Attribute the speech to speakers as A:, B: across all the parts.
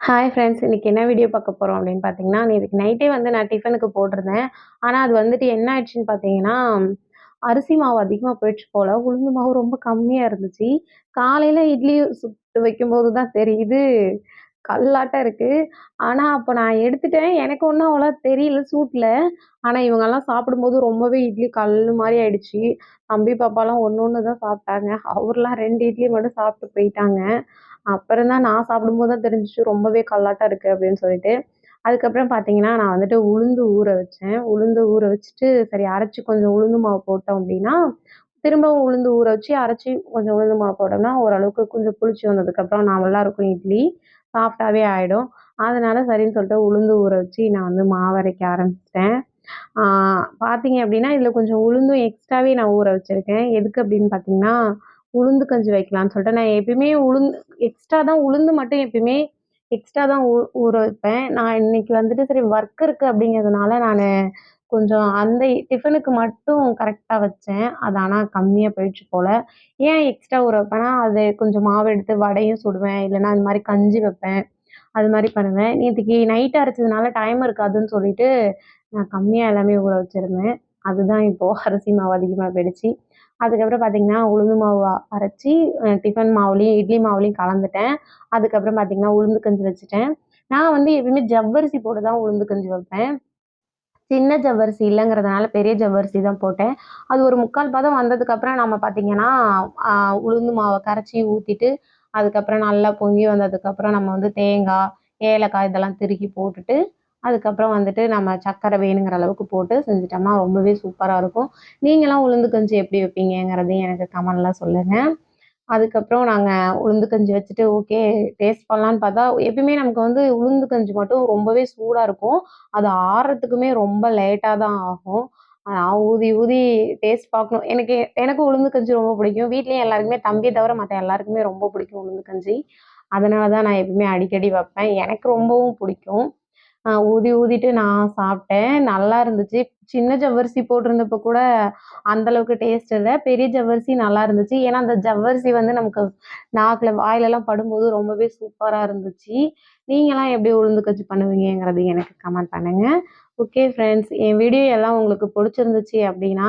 A: Hi friends. இன்னைக்கு என்ன video பார்க்க போறோம் அப்படின்னு பார்த்தீங்கன்னா, நேத்துக்கு நைட்டே வந்து நான் டிஃபனுக்கு போட்டிருந்தேன். ஆனா, அது வந்துட்டு என்ன ஆயிடுச்சுன்னு பார்த்தீங்கன்னா, அரிசி மாவு அதிகமா போயிடுச்சு போல. உளுந்து மாவு ரொம்ப கம்மியா இருந்துச்சு. காலையில இட்லி சுட்டு வைக்கும்போது தான் தெரியுது, கல்லாட்டம் இருக்கு. ஆனா, அப்ப நான் எடுத்துட்டேன். எனக்கு ஒண்ணும் அவ்வளவா தெரியல சூட்ல. ஆனா, இவங்கலாம் சாப்பிடும்போது ரொம்பவே இட்லி கல்லு மாரி ஆயிடுச்சு. தம்பி, பாப்பாலாம் ஒண்ணு ஒண்ணு தான் சாப்பிட்டாங்க. அவர்லாம் 2 இட்லி மட்டும் சாப்பிட்டு போயிட்டாங்க. அப்புறம் தான் நான் சாப்பிடும்போது தான் தெரிஞ்சுச்சு ரொம்பவே கல்லாட்டம் இருக்கு அப்படின்னு சொல்லிட்டு. அதுக்கப்புறம் பார்த்தீங்கன்னா, நான் வந்துட்டு உளுந்து ஊற வச்சேன். உளுந்து ஊற வச்சுட்டு, சரி அரைச்சு கொஞ்சம் உளுந்து மாவு போட்டோம் அப்படின்னா, திரும்பவும் உளுந்து ஊற வச்சு அரைச்சு கொஞ்சம் உளுந்து மாவு போட்டோம்னா, ஓரளவுக்கு கொஞ்சம் புளிச்சு வந்ததுக்கப்புறம் நல்லாருக்கும் இட்லி. சாஃப்ட்டாவே ஆயிடும். அதனால சரின்னு சொல்லிட்டு உளுந்து ஊற வச்சு நான் வந்து மாவு அரைக்க ஆரம்பிச்சுட்டேன். ஆ பார்த்தீங்க அப்படின்னா, இதில கொஞ்சம் உளுந்தும் எக்ஸ்ட்ராவே நான் ஊற வச்சிருக்கேன். எதுக்கு அப்படின்னு பார்த்தீங்கன்னா, உளுந்து கஞ்சி வைக்கலான்னு சொல்லிட்டு நான் எப்பயுமே எக்ஸ்ட்ரா தான் உளுந்து மட்டும் எப்பயுமே எக்ஸ்ட்ரா தான் ஊற வைப்பேன். நான் இன்னைக்கு வந்துட்டு சரி ஒர்க் இருக்கு அப்படிங்கிறதுனால நானு கொஞ்சம் அந்த டிஃபனுக்கு மட்டும் கரெக்ட்டா வச்சேன். அது ஆனா கம்மியா போயிடுச்சு போல. ஏன் எக்ஸ்ட்ரா ஊற வைப்பேன்னா, அது கொஞ்சம் மாவு எடுத்து வடையும் சுடுவேன். இல்லன்னா இந்த மாரி கஞ்சி வைப்பேன். அது மாரி பண்ணுவேன். நேத்திக்கு நைட் அரைச்சதுனால டைம் இருக்காதுன்னு சொல்லிட்டு, நான் கம்மியா எல்லாமே ஊற வச்சிருந்தேன். அதுதான் இப்போ அரிசி மாவு அதிகமா போயிடுச்சு. அதுக்கப்புறம் பார்த்தீங்கன்னா, உளுந்து மாவு அரைச்சு டிஃபன் மாவுலயும், இட்லி மாவுலயும் கலந்துட்டேன். அதுக்கப்புறம் பார்த்தீங்கன்னா, உளுந்து கஞ்சி வச்சுட்டேன். நான் வந்து எப்பயுமே ஜவ்வரிசி போட்டு தான் உளுந்து கஞ்சி வைப்பேன். சின்ன ஜவ்வரிசி இல்லங்கிறதுனால பெரிய ஜவ்வரிசி தான் போட்டேன். அது ஒரு 3/4 பதம் வந்ததுக்கப்புறம் நம்ம பார்த்தீங்கன்னா, அ உளுந்து மாவ கரைச்சி ஊத்திட்டு, அதுக்கப்புறம் நல்லா பொங்கி வந்ததுக்கப்புறம் நம்ம வந்து தேங்காய், ஏலக்காய் இதெல்லாம் திருகி போட்டுட்டு, அதுக்கப்புறம் வந்துட்டு நம்ம சர்க்கரை வேணுங்கிற அளவுக்கு போட்டு செஞ்சுட்டோம்னா ரொம்பவே சூப்பரா இருக்கும். நீங்கலாம் உளுந்து கஞ்சி எப்படி வைப்பீங்கங்கிறதையும் எனக்கு கமெண்ட்ல சொல்லுங்க. அதுக்கப்புறம் நாங்க உளுந்து கஞ்சி வச்சுட்டு, ஓகே டேஸ்ட் பண்ணலான்னு பார்த்தா, எப்பயுமே நமக்கு வந்து உளுந்து கஞ்சி மட்டும் ரொம்பவே சூடா இருக்கும். அது ஆறுறதுக்குமே ரொம்ப லேட்டா தான் ஆகும். நான் ஊதி ஊதி டேஸ்ட் பார்க்கணும். எனக்கு உளுந்து கஞ்சி ரொம்ப பிடிக்கும். வீட்லயும் எல்லாருக்குமே தம்பிய தவிர மத்த எல்லாருக்குமே ரொம்ப பிடிக்கும் உளுந்து கஞ்சி. அதனால தான் நான் எப்பவுமே அடிக்கடி வைப்பேன். எனக்கு ரொம்பவும் பிடிக்கும். ஊதி ஊதிட்டு நான் சாப்பிட்டேன். நல்லா இருந்துச்சு. சின்ன ஜவ்வரிசி போட்டிருந்தப்போ கூட அந்த அளவுக்கு டேஸ்ட் இல்ல. பெரிய ஜவ்வரிசி நல்லா இருந்துச்சு. ஏன்னா, அந்த ஜவ்வரிசி வந்து நமக்கு நாக்குல, வாயிலலாம் படும்போது ரொம்பவே சூப்பரா இருந்துச்சு. நீங்கலாம் எப்படி உளுந்து கஞ்சி பண்ணுவீங்கங்கிறது எனக்கு கமெண்ட் பண்ணுங்க. ஓகே ஃப்ரெண்ட்ஸ், என் வீடியோ எல்லாம் உங்களுக்கு புடிச்சிருந்துச்சு அப்படின்னா,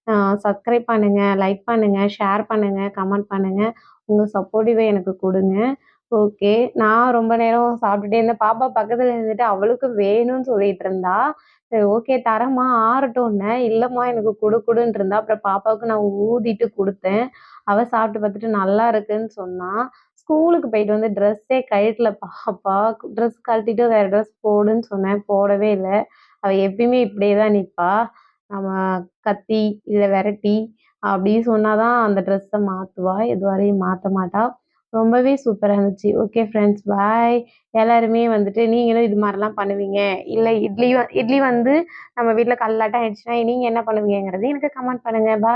A: அ சப்ஸ்கிரைப் பண்ணுங்க, லைக் பண்ணுங்க, ஷேர் பண்ணுங்க, கமெண்ட் பண்ணுங்க. உங்க சப்போர்ட்டிவ எனக்கு குடுங்க. ஓகே. நான் ரொம்ப நேரம் சாப்பிட்டுட்டே இருந்தேன். பாப்பா பக்கத்துல இருந்துட்டு அவளுக்கு வேணும்னு சொல்லிட்டு இருந்தா. சரி ஓகே தரேம்மா ஆறட்டும்ன்னேன். இல்லம்மா எனக்கு குடு குடுன்ட்டு இருந்தா. அப்புறம் பாப்பாவுக்கு நான் ஊதிட்டு குடுத்தேன். அவ சாப்பிட்டு பார்த்துட்டு நல்லா இருக்குன்னு சொன்னா. ஸ்கூலுக்கு போயிட்டு வந்து ட்ரெஸ்ஸே கழட்டல பாப்பா. ட்ரெஸ் கழட்டிட்டு வேற ட்ரெஸ் போடுன்னு சொன்னேன். போடவே இல்ல. அவ எப்பயுமே இப்படியே தான் நிப்பா. நம்ம கத்தி, இல்ல வெரட்டி அப்படி சொன்னா தான் அந்த ட்ரெஸ்ஸ மாத்துவா. இதுவரையும் மாத்த மாட்டா. ரொம்பவே சூப்பரா இருந்துச்சு. Okay friends bye. எல்லாருமே வந்துட்டு நீங்களும் இது மாரிலாம் பண்ணுவீங்க. இல்ல இட்லி வந்து நம்ம வீட்ல கல்லாட்டம் ஆயிடுச்சுன்னா, நீங்க என்ன பண்ணுவீங்கங்கிறதையும் எனக்கு கமெண்ட் பண்ணுங்க. பாய்.